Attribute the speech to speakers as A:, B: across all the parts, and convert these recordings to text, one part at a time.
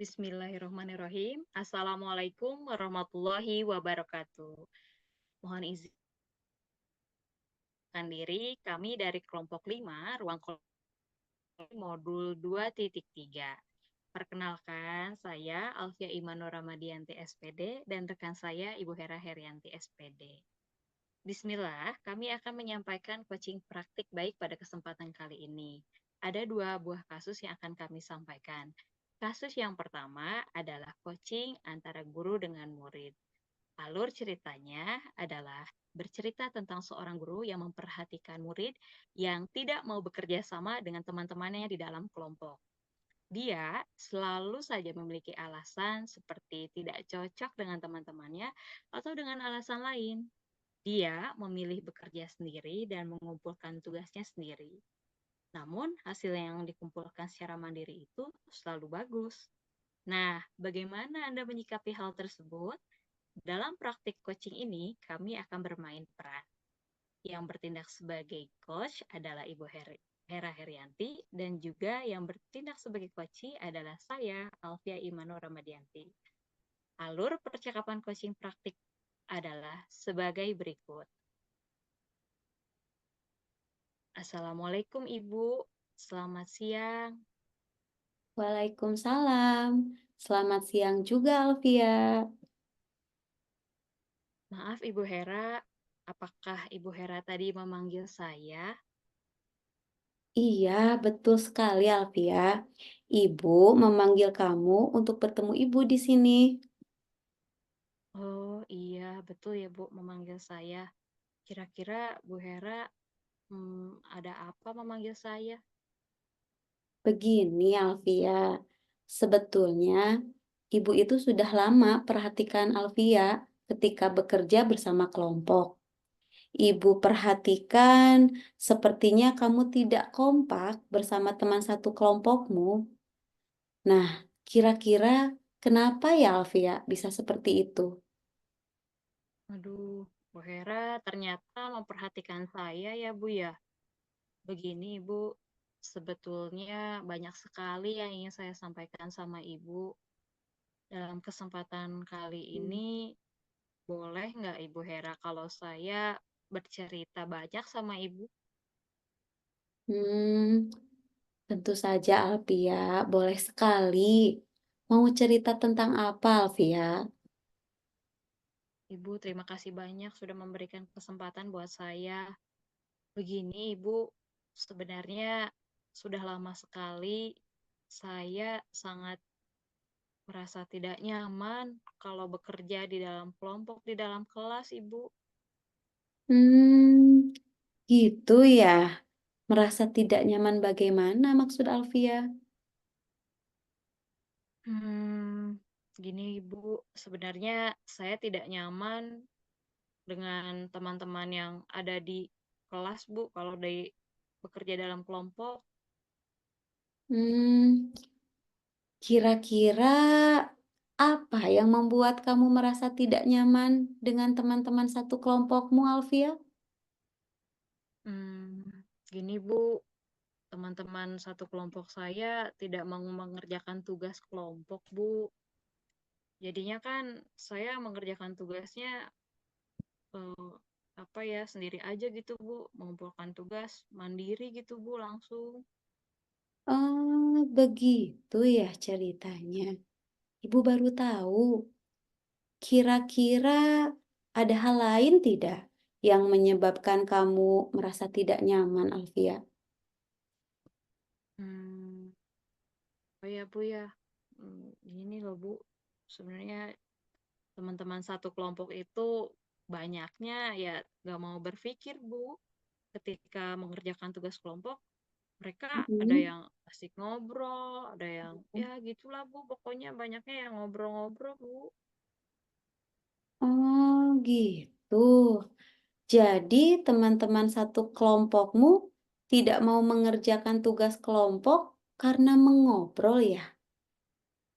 A: Bismillahirrahmanirrahim. Assalamualaikum warahmatullahi wabarakatuh. Mohon izinkan diri kami dari kelompok 5, ruang modul 2.3. Perkenalkan, saya Alfia Imanur Ramadianti SPD dan rekan saya Ibu Hera Herianti SPD. Bismillah, kami akan menyampaikan coaching praktik baik pada kesempatan kali ini. Ada 2 buah kasus yang akan kami sampaikan. Kasus yang pertama adalah coaching antara guru dengan murid. Alur ceritanya adalah bercerita tentang seorang guru yang memperhatikan murid yang tidak mau bekerja sama dengan teman-temannya di dalam kelompok. Dia selalu saja memiliki alasan seperti tidak cocok dengan teman-temannya atau dengan alasan lain. Dia memilih bekerja sendiri dan mengumpulkan tugasnya sendiri. Namun, hasil yang dikumpulkan secara mandiri itu selalu bagus. Nah, bagaimana Anda menyikapi hal tersebut? Dalam praktik coaching ini, kami akan bermain peran. Yang bertindak sebagai coach adalah Ibu Hera Herianti, dan juga yang bertindak sebagai coachee adalah saya, Alfia Imanur Ramadianti. Alur percakapan coaching praktik adalah sebagai berikut. Assalamualaikum Ibu, selamat siang.
B: Waalaikumsalam. Selamat siang juga, Alfia.
A: Maaf Ibu Hera, apakah Ibu Hera tadi memanggil saya?
B: Iya, betul sekali, Alfia. Ibu memanggil kamu untuk bertemu ibu di sini.
A: Oh iya, betul ya Bu memanggil saya. Kira-kira Bu Hera ada apa memanggil saya?
B: Begini, Alfia. Sebetulnya, ibu itu sudah lama perhatikan Alfia ketika bekerja bersama kelompok. Ibu perhatikan sepertinya kamu tidak kompak bersama teman satu kelompokmu. Nah, kira-kira kenapa ya, Alfia, bisa seperti itu?
A: Aduh, Bu Hera ternyata memperhatikan saya ya Bu ya. Begini Bu, sebetulnya banyak sekali yang ingin saya sampaikan sama Ibu. Dalam kesempatan kali ini, boleh nggak Ibu Hera kalau saya bercerita banyak sama Ibu?
B: Hmm, tentu saja Alfia, boleh sekali. Mau cerita tentang apa Alfia?
A: Ibu, terima kasih banyak sudah memberikan kesempatan buat saya. Begini, Ibu, sebenarnya sudah lama sekali saya sangat merasa tidak nyaman kalau bekerja di dalam kelompok, di dalam kelas, Ibu.
B: Hmm, gitu ya. Merasa tidak nyaman bagaimana maksud Alfia?
A: Hmm, Gini, Ibu, sebenarnya saya tidak nyaman dengan teman-teman yang ada di kelas, Bu, kalau bekerja dalam kelompok.
B: Hmm, kira-kira apa yang membuat kamu merasa tidak nyaman dengan teman-teman satu kelompokmu, Alfia?
A: Hmm, Gini, Bu, teman-teman satu kelompok saya tidak mau mengerjakan tugas kelompok, Bu. Jadinya kan saya mengerjakan tugasnya eh, apa ya sendiri aja gitu, Bu. Mengumpulkan tugas mandiri gitu, Bu, langsung.
B: Oh, begitu ya ceritanya. Ibu baru tahu. Kira-kira ada hal lain tidak yang menyebabkan kamu merasa tidak nyaman, Alfia?
A: Hmm, oh ya, Bu ya. Gini loh, Bu. Sebenarnya teman-teman satu kelompok itu banyaknya ya gak mau berpikir, Bu. Ketika mengerjakan tugas kelompok, mereka ada
B: Mhm.
A: yang asik ngobrol, ada yang ya gitulah Bu, pokoknya banyaknya yang ngobrol-ngobrol Bu.
B: Oh, gitu. Jadi teman-teman satu kelompokmu tidak mau mengerjakan tugas kelompok karena mengobrol ya?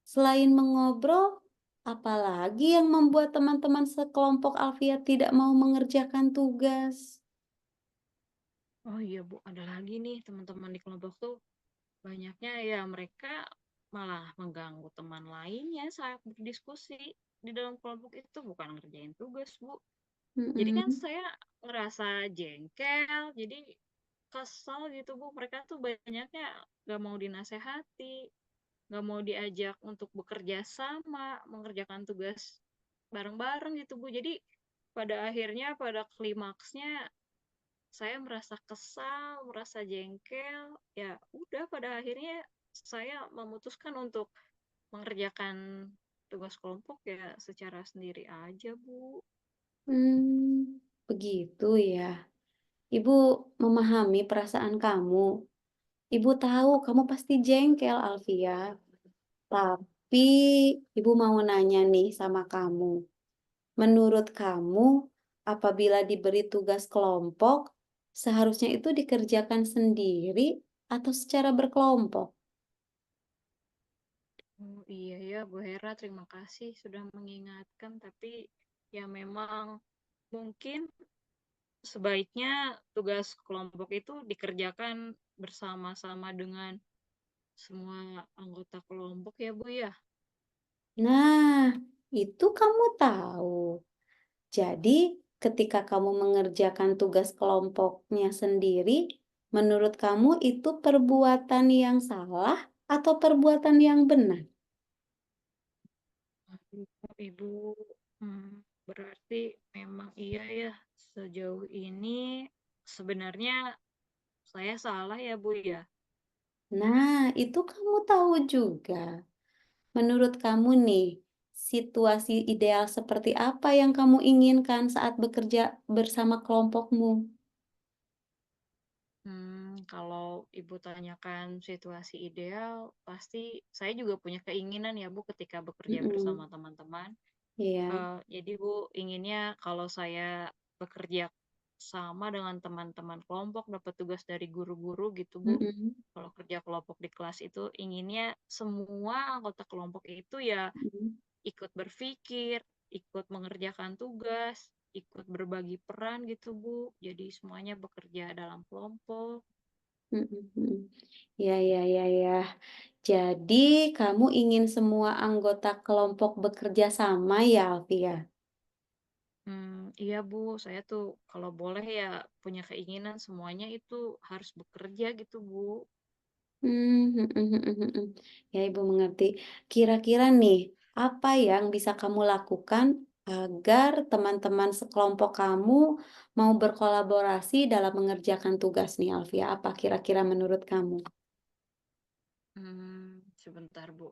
B: Selain mengobrol, apalagi yang membuat teman-teman sekelompok Alfia tidak mau mengerjakan tugas?
A: Oh iya Bu, ada lagi nih teman-teman di kelompok tuh banyaknya ya mereka malah mengganggu teman lainnya saat berdiskusi di dalam kelompok itu, bukan ngerjain tugas, Bu. Jadi kan
B: Mm-mm.
A: saya ngerasa jengkel, jadi kesel gitu, Bu. Mereka tuh banyaknya gak mau dinasehati, gak mau diajak untuk bekerja sama, mengerjakan tugas bareng-bareng gitu, Bu. Jadi pada akhirnya, pada klimaksnya, saya merasa kesal, merasa jengkel. Ya udah, pada akhirnya saya memutuskan untuk mengerjakan tugas kelompok ya secara sendiri aja, Bu.
B: Begitu ya. Ibu memahami perasaan kamu. Ibu tahu kamu pasti jengkel, Alfia. Tapi ibu mau nanya nih sama kamu. Menurut kamu, apabila diberi tugas kelompok, seharusnya itu dikerjakan sendiri atau secara berkelompok?
A: Oh iya ya, Bu Hera, terima kasih sudah mengingatkan. Tapi ya memang mungkin sebaiknya tugas kelompok itu dikerjakan bersama-sama dengan semua anggota kelompok ya, Bu ya.
B: Nah, itu kamu tahu. Jadi, ketika kamu mengerjakan tugas kelompoknya sendiri, menurut kamu itu perbuatan yang salah atau perbuatan yang benar?
A: Aduh, Ibu, hmm, berarti memang iya ya, sejauh ini sebenarnya saya salah ya, Bu ya.
B: Nah, itu kamu tahu juga. Menurut kamu nih, situasi ideal seperti apa yang kamu inginkan saat bekerja bersama kelompokmu?
A: Kalau Ibu tanyakan situasi ideal, pasti saya juga punya keinginan ya, Bu, ketika bekerja
B: Mhm,
A: bersama teman-teman.
B: iya,
A: Jadi, Bu, inginnya kalau saya bekerja sama dengan teman-teman kelompok, dapat tugas dari guru-guru gitu, Bu.
B: mhm,
A: Kalau kerja kelompok di kelas itu inginnya semua anggota kelompok itu ya
B: mhm,
A: ikut berpikir, ikut mengerjakan tugas, ikut berbagi peran gitu, Bu. Jadi semuanya bekerja dalam kelompok.
B: mhm, mhm. Ya, ya, ya, ya. Jadi, kamu ingin semua anggota kelompok bekerja sama ya, Alfia?
A: Iya, Bu, saya tuh kalau boleh ya punya keinginan semuanya itu harus bekerja gitu, Bu.
B: Mhm, mhm, mhm, mhm. Ya, Ibu mengerti. Kira-kira nih, apa yang bisa kamu lakukan agar teman-teman sekelompok kamu mau berkolaborasi dalam mengerjakan tugas nih, Alfia? Apa kira-kira menurut kamu?
A: Sebentar, Bu.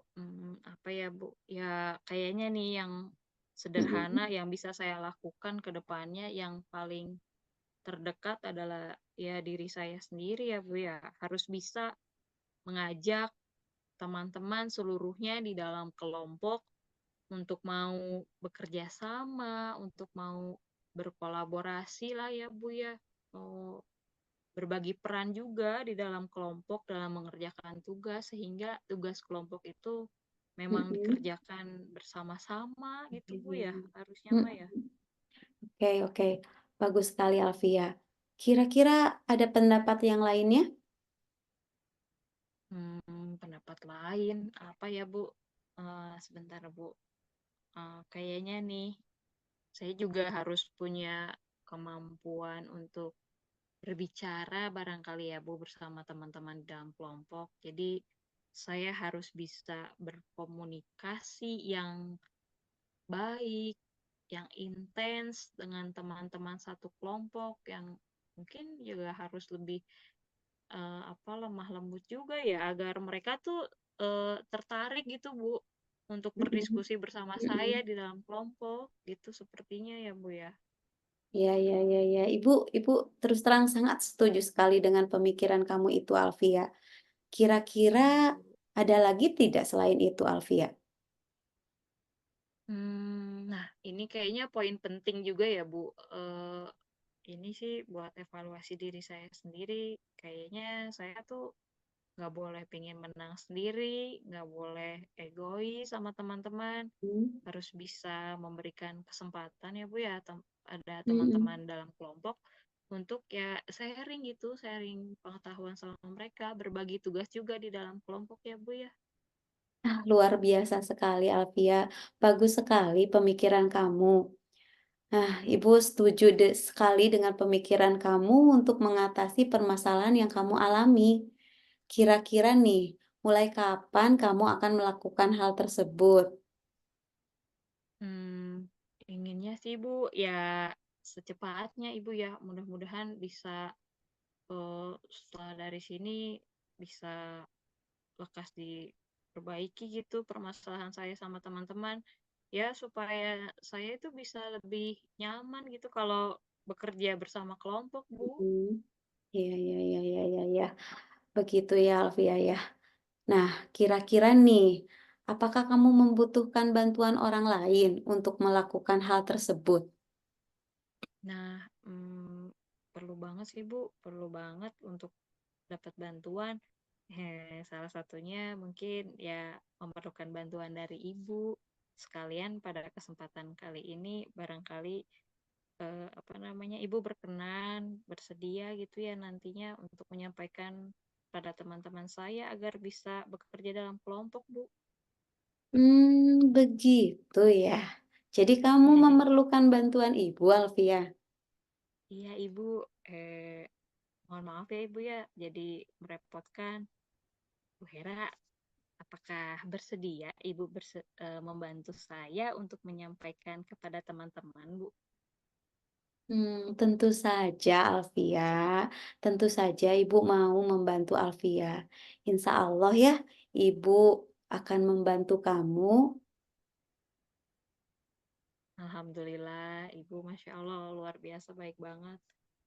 A: Apa ya, Bu? Ya kayaknya nih yang sederhana
B: Mhm,
A: yang bisa saya lakukan ke depannya yang paling terdekat adalah ya diri saya sendiri ya, Bu ya. Harus bisa mengajak teman-teman seluruhnya di dalam kelompok untuk mau bekerja sama, untuk mau berkolaborasi lah ya, Bu ya. Mau berbagi peran juga di dalam kelompok dalam mengerjakan tugas sehingga tugas kelompok itu memang
B: mhm.
A: dikerjakan bersama-sama gitu, Bu ya,
B: Mhm,
A: harusnya mah ya.
B: mhm. Oke, oke. Bagus sekali, Alfia. Kira-kira ada pendapat yang lainnya?
A: Pendapat lain apa ya, Bu? Sebentar, Bu. Kayaknya nih saya juga harus punya kemampuan untuk berbicara barangkali ya, Bu, bersama teman-teman dalam kelompok. Jadi saya harus bisa berkomunikasi yang baik, yang intens dengan teman-teman satu kelompok, yang mungkin juga harus lebih apa, lemah lembut juga ya agar mereka tuh tertarik gitu, Bu, untuk
B: Mhm,
A: berdiskusi bersama saya
B: mhm.
A: di dalam kelompok gitu sepertinya ya, Bu ya.
B: Ya, ya, ya, ya. Ibu terus terang sangat setuju sekali dengan pemikiran kamu itu, Alfia. Kira-kira
A: Iya, Bu.
B: ada lagi tidak selain itu, Alfia?
A: Nah, ini kayaknya poin penting juga ya, Bu. Ini sih buat evaluasi diri saya sendiri. Kayaknya saya tuh nggak boleh pingin menang sendiri, nggak boleh egois sama teman-teman.
B: Hmm,
A: Harus bisa memberikan kesempatan ya, Bu ya, ada
B: mhm.
A: teman-teman dalam kelompok untuk ya sharing gitu, sharing pengetahuan sama mereka, berbagi tugas juga di dalam kelompok ya, Bu ya.
B: Luar biasa sekali Alfia, bagus sekali pemikiran kamu. Nah, Ibu setuju sekali dengan pemikiran kamu untuk mengatasi permasalahan yang kamu alami. Kira-kira nih, mulai kapan kamu akan melakukan hal tersebut?
A: Hmm, inginnya sih Ibu ya secepatnya Ibu ya, mudah-mudahan bisa setelah dari sini bisa lekas diperbaiki gitu permasalahan saya sama teman-teman. Ya supaya saya itu bisa lebih nyaman gitu kalau bekerja bersama kelompok, Bu.
B: Mhm. Iya, iya, iya, iya, iya, iya. Begitu ya, Alfia ya. Nah, kira-kira nih, apakah kamu membutuhkan bantuan orang lain untuk melakukan hal tersebut?
A: Nah, perlu banget sih Bu, perlu banget untuk dapat bantuan. Salah satunya mungkin ya memerlukan bantuan dari Ibu. Sekalian pada kesempatan kali ini barangkali apa namanya Ibu berkenan, bersedia gitu ya nantinya untuk menyampaikan pada teman-teman saya agar bisa bekerja dalam kelompok, Bu.
B: Begitu ya. Jadi kamu memerlukan bantuan ibu, Alfia?
A: Iya, Ibu. Mohon maaf ya, Ibu ya. Jadi merepotkan. Bu Hera, apakah bersedia Ibu membantu saya untuk menyampaikan kepada teman-teman, Bu?
B: Tentu saja, Alfia. Tentu saja ibu mau membantu Alfia. Insya Allah ya, ibu akan membantu kamu.
A: Alhamdulillah, Ibu, Masya Allah, luar biasa baik banget.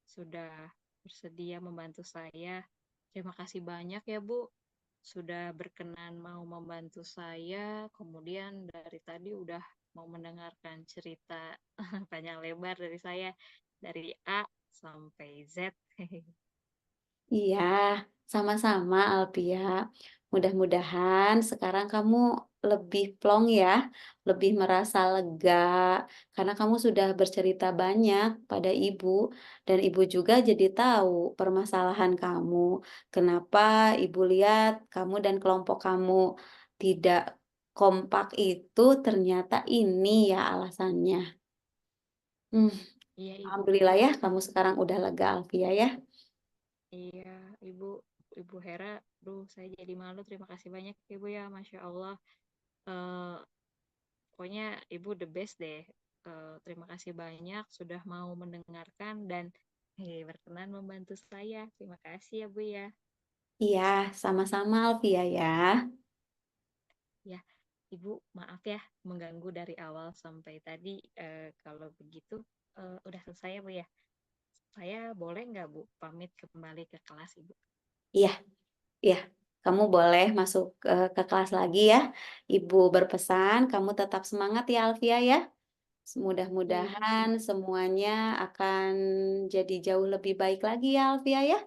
A: Sudah bersedia membantu saya. Terima kasih banyak ya, Bu. Sudah berkenan mau membantu saya. Kemudian dari tadi udah mau mendengarkan cerita panjang lebar dari saya. Dari A sampai Z.
B: Iya, sama-sama Alpia. Mudah-mudahan sekarang kamu lebih plong ya, lebih merasa lega karena kamu sudah bercerita banyak pada ibu dan ibu juga jadi tahu permasalahan kamu. Kenapa ibu lihat kamu dan kelompok kamu tidak kompak itu ternyata ini ya alasannya. Hmm,
A: Iya, Ibu.
B: Alhamdulillah ya kamu sekarang udah lega Alfia ya.
A: Iya, Ibu. Ibu Hera. Duh, saya jadi malu. Terima kasih banyak, Ibu ya. Masya Allah. Eh, Pokoknya Ibu the best deh. Terima kasih banyak sudah mau mendengarkan dan berkenan membantu saya. Terima kasih ya Bu ya.
B: Iya, sama-sama Alfia ya.
A: Ya, Ibu maaf ya mengganggu dari awal sampai tadi. Kalau begitu udah selesai ya Bu ya. Saya boleh nggak Bu pamit kembali ke kelas Ibu?
B: Iya, iya. Kamu boleh masuk ke kelas lagi ya. Ibu berpesan kamu tetap semangat ya Alfia ya.
A: Iya Ibu.
B: Mudah-mudahan semuanya akan jadi jauh lebih baik lagi ya Alfia ya.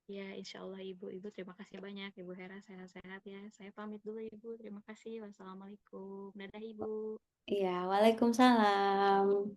A: Ya, insya Allah Ibu. Ibu terima kasih banyak. Ibu Hera sehat-sehat ya. Saya pamit dulu Ibu. Terima kasih. Wassalamualaikum. Dadah Ibu.
B: Iya, waalaikumsalam.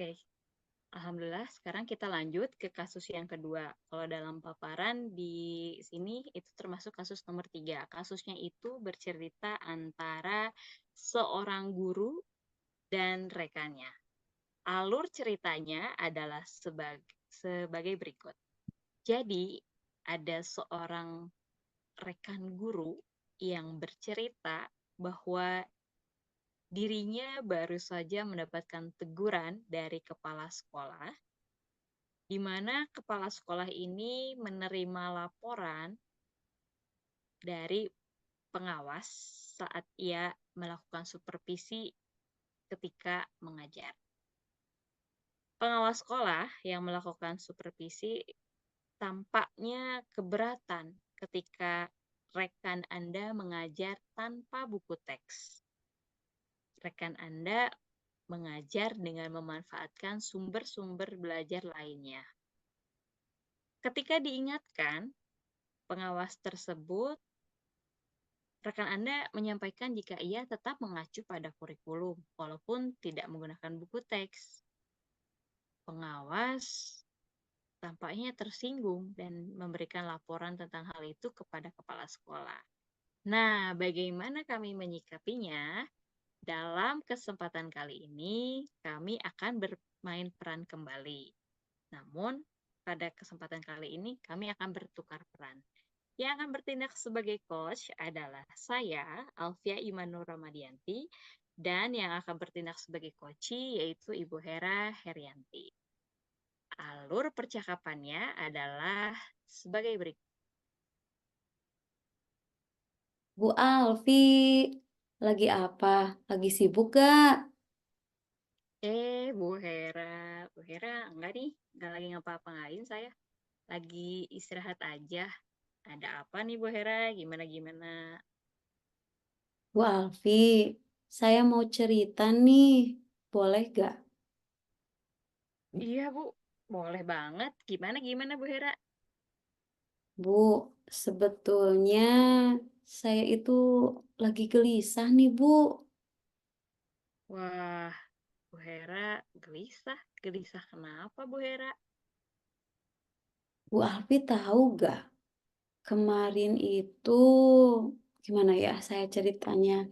A: Oke, Alhamdulillah, sekarang kita lanjut ke kasus yang kedua. Kalau dalam paparan di sini itu termasuk kasus nomor 3. Kasusnya itu bercerita antara seorang guru dan rekannya. Alur ceritanya adalah sebagai berikut. Jadi, ada seorang rekan guru yang bercerita bahwa dirinya baru saja mendapatkan teguran dari kepala sekolah, di mana kepala sekolah ini menerima laporan dari pengawas saat ia melakukan supervisi ketika mengajar. Pengawas sekolah yang melakukan supervisi tampaknya keberatan ketika rekan Anda mengajar tanpa buku teks. Rekan Anda mengajar dengan memanfaatkan sumber-sumber belajar lainnya. Ketika diingatkan, pengawas tersebut, rekan Anda menyampaikan jika ia tetap mengacu pada kurikulum, walaupun tidak menggunakan buku teks. Pengawas tampaknya tersinggung dan memberikan laporan tentang hal itu kepada kepala sekolah. Nah, bagaimana kami menyikapinya? Dalam kesempatan kali ini, kami akan bermain peran kembali. Namun, pada kesempatan kali ini, kami akan bertukar peran. Yang akan bertindak sebagai coach adalah saya, Alfia Imanur Ramadianti, dan yang akan bertindak sebagai coachee yaitu Ibu Hera Herianti. Alur percakapannya adalah sebagai berikut.
B: Bu Alfi, lagi apa? Lagi sibuk gak?
A: Bu Hera enggak nih, enggak lagi ngapa-ngapain saya. Lagi istirahat aja. Ada apa nih Bu Hera? Gimana-gimana?
B: Bu Alfi, saya mau cerita nih. Boleh gak?
A: Iya Bu, boleh banget. Gimana Bu Hera?
B: Bu, sebetulnya saya itu lagi gelisah nih, Bu.
A: Wah, Bu Hera gelisah. Gelisah kenapa Bu Hera?
B: Bu Alfi tahu gak? Kemarin itu, gimana ya saya ceritanya?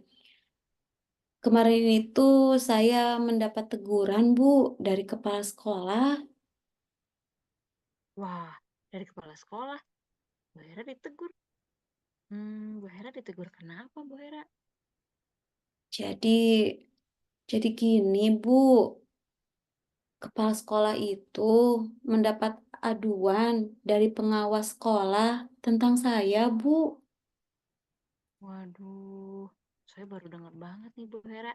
B: Kemarin itu saya mendapat teguran, Bu, dari kepala sekolah.
A: Wah, dari kepala sekolah, Bu Hera ditegur. Bu Hera ditegur kenapa Bu Hera?
B: Jadi, jadi gini, Bu. Kepala sekolah itu mendapat aduan dari pengawas sekolah tentang saya, Bu.
A: Waduh, saya baru dengar banget nih Bu Hera.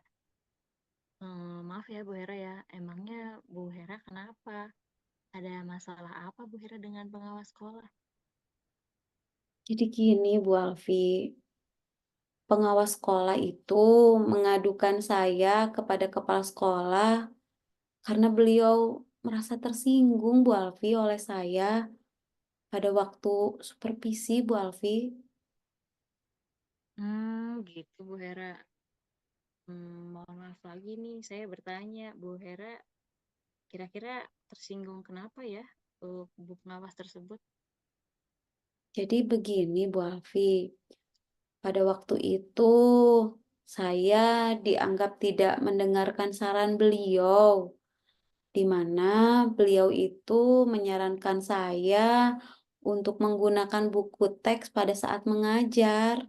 A: Maaf ya Bu Hera ya, emangnya Bu Hera kenapa? Ada masalah apa Bu Hera dengan pengawas sekolah?
B: Jadi gini, Bu Alfi. Pengawas sekolah itu mengadukan saya kepada kepala sekolah karena beliau merasa tersinggung, Bu Alfi, oleh saya pada waktu supervisi, Bu Alfi.
A: Gitu Bu Hera. Mohon maaf lagi nih, saya bertanya, Bu Hera kira-kira tersinggung kenapa ya Bu pengawas tersebut?
B: Jadi begini, Bu Alfi. Pada waktu itu, saya dianggap tidak mendengarkan saran beliau, di mana beliau itu menyarankan saya untuk menggunakan buku teks pada saat mengajar.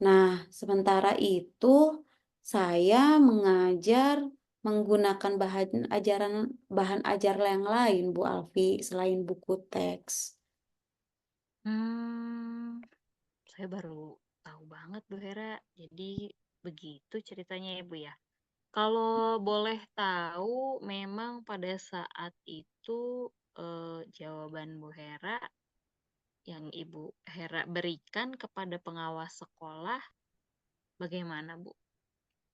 B: Nah, sementara itu saya mengajar menggunakan bahan ajar yang lain, Bu Alfi, selain buku teks.
A: Hmm, saya baru tahu banget Bu Hera. Jadi begitu ceritanya ya Bu ya. Kalau boleh tahu, memang pada saat itu jawaban Bu Hera yang Ibu Hera berikan kepada pengawas sekolah bagaimana Bu?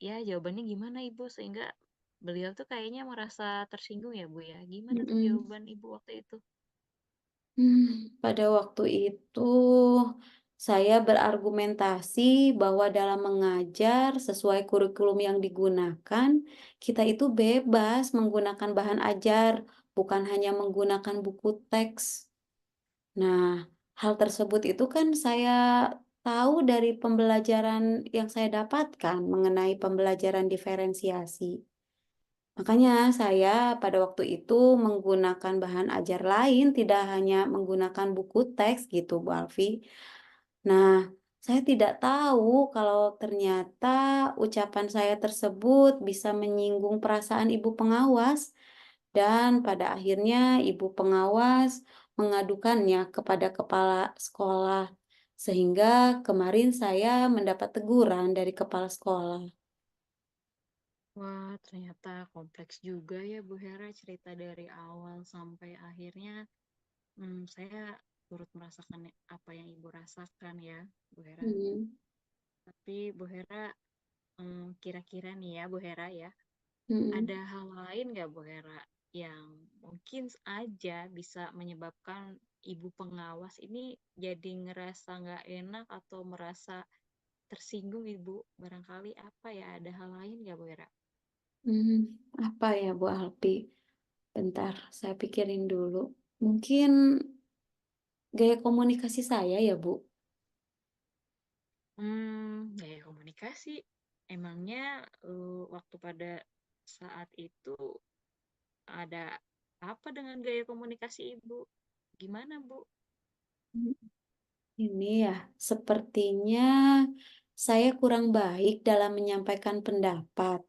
A: Ya, jawabannya gimana Ibu sehingga beliau tuh kayaknya merasa tersinggung ya Bu ya. Gimana tuh
B: Mm-mm.
A: jawaban Ibu waktu itu?
B: Pada waktu itu Saya berargumentasi bahwa dalam mengajar sesuai kurikulum yang digunakan, kita itu bebas menggunakan bahan ajar, bukan hanya menggunakan buku teks. Nah, hal tersebut itu kan saya tahu dari pembelajaran yang saya dapatkan mengenai pembelajaran diferensiasi. Makanya saya pada waktu itu menggunakan bahan ajar lain, tidak hanya menggunakan buku teks gitu, Bu Alfi. Nah, saya tidak tahu kalau ternyata ucapan saya tersebut bisa menyinggung perasaan ibu pengawas, dan pada akhirnya ibu pengawas mengadukannya kepada kepala sekolah, sehingga kemarin saya mendapat teguran dari kepala sekolah.
A: Wah, ternyata kompleks juga ya Bu Hera cerita dari awal sampai akhirnya. Saya turut merasakan apa yang Ibu rasakan ya, Bu Hera.
B: Mhm,
A: Tapi Bu Hera, kira-kira nih ya Bu Hera ya, ada
B: mhm,
A: hal lain nggak Bu Hera yang mungkin aja bisa menyebabkan ibu pengawas ini jadi ngerasa nggak enak atau merasa tersinggung Ibu? Barangkali apa ya, ada hal lain nggak Bu Hera?
B: mhm. Apa ya, Bu Alpi? Bentar, saya pikirin dulu. Mungkin gaya komunikasi saya ya, Bu?
A: Gaya komunikasi. Emangnya waktu pada saat itu ada apa dengan gaya komunikasi Ibu? Gimana, Bu?
B: Mhm. Ini ya, sepertinya saya kurang baik dalam menyampaikan pendapat,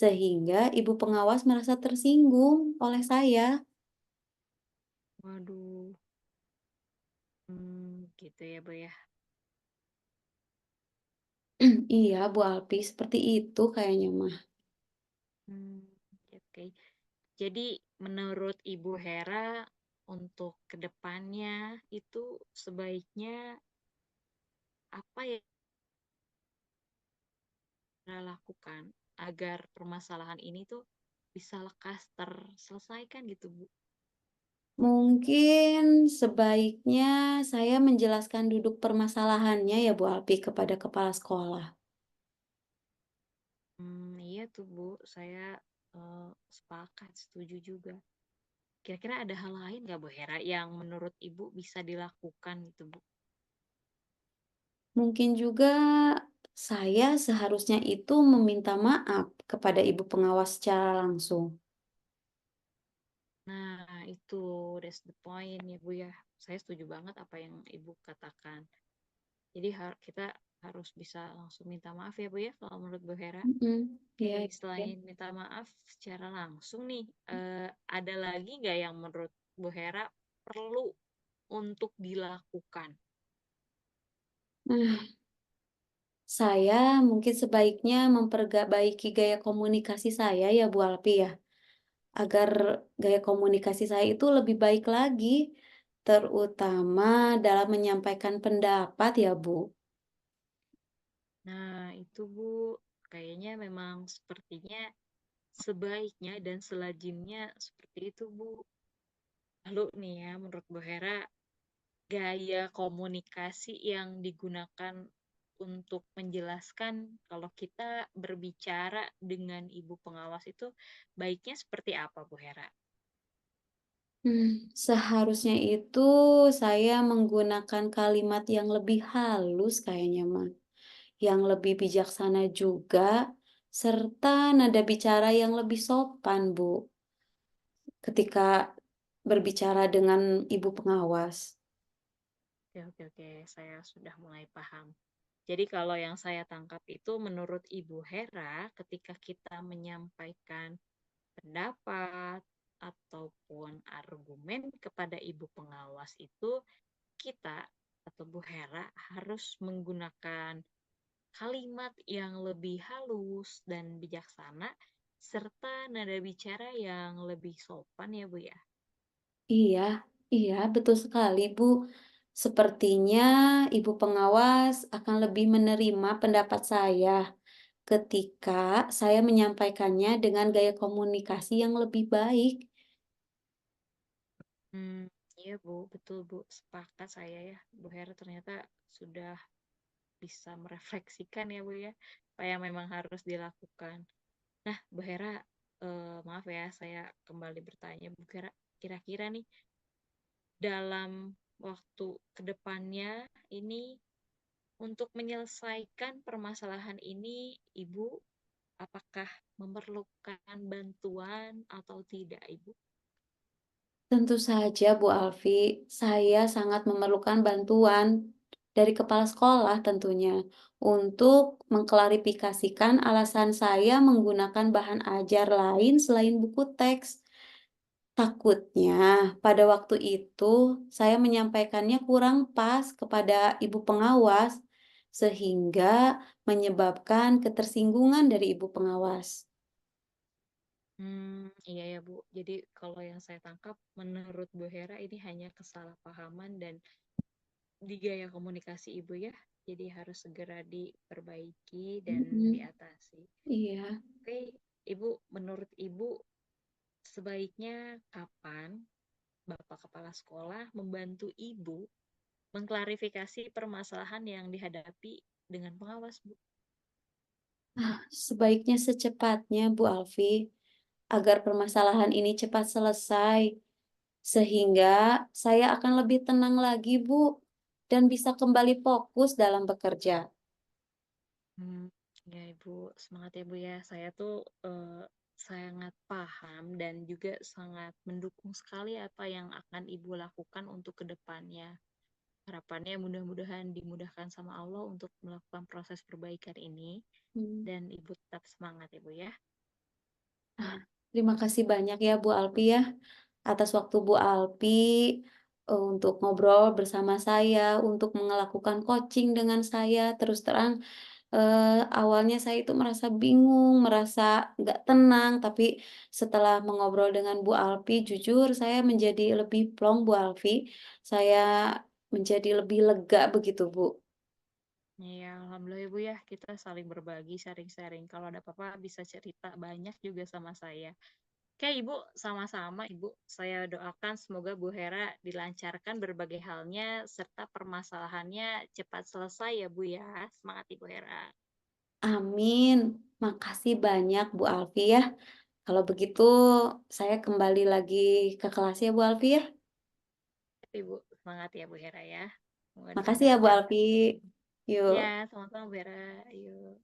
B: sehingga ibu pengawas merasa tersinggung oleh saya.
A: Waduh, gitu ya, Bu ya.
B: Iya, Bu Alpi, seperti itu kayaknya mah.
A: Oke, oke. Jadi menurut Ibu Hera untuk kedepannya itu sebaiknya apa yang kita lakukan agar permasalahan ini tuh bisa lekas terselesaikan gitu, Bu?
B: Mungkin sebaiknya saya menjelaskan duduk permasalahannya ya Bu Alpi kepada kepala sekolah.
A: Iya tuh Bu, saya sepakat, setuju juga. Kira-kira ada hal lain nggak Bu Hera yang menurut Ibu bisa dilakukan gitu Bu?
B: Mungkin juga saya seharusnya itu meminta maaf kepada ibu pengawas secara langsung.
A: Nah itu, that's the point ya Bu ya. Saya setuju banget apa yang Ibu katakan. Jadi kita harus bisa langsung minta maaf ya Bu ya kalau menurut Bu Hera.
B: Mhm, iya
A: Oke,
B: iya.
A: selain minta maaf secara langsung nih, ada lagi nggak yang menurut Bu Hera perlu untuk dilakukan?
B: Nah, saya mungkin sebaiknya memperbaiki gaya komunikasi saya ya Bu Alpi ya, agar gaya komunikasi saya itu lebih baik lagi, terutama dalam menyampaikan pendapat ya Bu.
A: Nah, itu Bu, kayaknya memang sepertinya sebaiknya dan selajimnya seperti itu Bu. Lalu nih ya, menurut Bu Hera, gaya komunikasi yang digunakan untuk menjelaskan kalau kita berbicara dengan ibu pengawas itu baiknya seperti apa Bu Hera?
B: Seharusnya itu saya menggunakan kalimat yang lebih halus kayaknya mah, yang lebih bijaksana juga, serta nada bicara yang lebih sopan, Bu, ketika berbicara dengan ibu pengawas.
A: Oke, oke, oke, saya sudah mulai paham. Jadi kalau yang saya tangkap itu menurut Ibu Hera ketika kita menyampaikan pendapat ataupun argumen kepada ibu pengawas itu kita atau Bu Hera harus menggunakan kalimat yang lebih halus dan bijaksana serta nada bicara yang lebih sopan ya Bu ya.
B: Iya, iya, betul sekali, Bu. Sepertinya ibu pengawas akan lebih menerima pendapat saya ketika saya menyampaikannya dengan gaya komunikasi yang lebih baik.
A: Hmm, Iya Bu, betul Bu, sepakat saya ya. Bu Hera ternyata sudah bisa merefleksikan ya Bu ya, apa yang memang harus dilakukan. Nah Bu Hera, maaf ya saya kembali bertanya Bu Hera, kira-kira nih dalam waktu kedepannya ini untuk menyelesaikan permasalahan ini, Ibu apakah memerlukan bantuan atau tidak, Ibu?
B: Tentu saja Bu Alfi, saya sangat memerlukan bantuan dari kepala sekolah tentunya untuk mengklarifikasikan alasan saya menggunakan bahan ajar lain selain buku teks. Takutnya pada waktu itu saya menyampaikannya kurang pas kepada ibu pengawas, sehingga menyebabkan ketersinggungan dari ibu pengawas.
A: Iya ya Bu. Jadi kalau yang saya tangkap, menurut Bu Hera ini hanya kesalahpahaman dan di gaya komunikasi Ibu ya. Jadi harus segera diperbaiki dan
B: Mhm,
A: diatasi.
B: iya.
A: Oke, Ibu, menurut Ibu sebaiknya kapan Bapak Kepala Sekolah membantu Ibu mengklarifikasi permasalahan yang dihadapi dengan pengawas, Bu?
B: Sebaiknya secepatnya, Bu Alfi, agar permasalahan ini cepat selesai, sehingga saya akan lebih tenang lagi, Bu, dan bisa kembali fokus dalam bekerja.
A: Hmm, ya Ibu, semangat ya Bu ya. Saya tuh sangat paham dan juga sangat mendukung sekali apa yang akan Ibu lakukan untuk kedepannya. Harapannya mudah-mudahan dimudahkan sama Allah untuk melakukan proses perbaikan ini
B: Hmm.
A: dan Ibu tetap semangat ya Bu ya.
B: Terima kasih banyak ya Bu Alfi ya, atas waktu Bu Alfi untuk ngobrol bersama saya, untuk melakukan coaching dengan saya. Terus terang, awalnya saya itu merasa bingung, merasa nggak tenang, tapi setelah mengobrol dengan Bu Alfi, jujur saya menjadi lebih plong Bu Alfi. Saya menjadi lebih lega begitu Bu.
A: Ya, alhamdulillah ya Bu ya, kita saling berbagi, sharing-sharing. Kalau ada apa-apa bisa cerita banyak juga sama saya. Oke, Ibu, sama-sama Ibu. Saya doakan semoga Bu Hera dilancarkan berbagai halnya serta permasalahannya cepat selesai ya Bu ya. Semangat Ibu Hera.
B: Amin. Makasih banyak Bu Alfi ya. Kalau begitu saya kembali lagi ke kelas ya Bu Alfi ya.
A: Ibu, semangat ya Bu Hera ya. Semoga
B: Makasih ya Bu
A: dimudahkan.
B: Alfi.
A: Ya,
B: Yuk.
A: sama-sama Bu Hera. Yuk.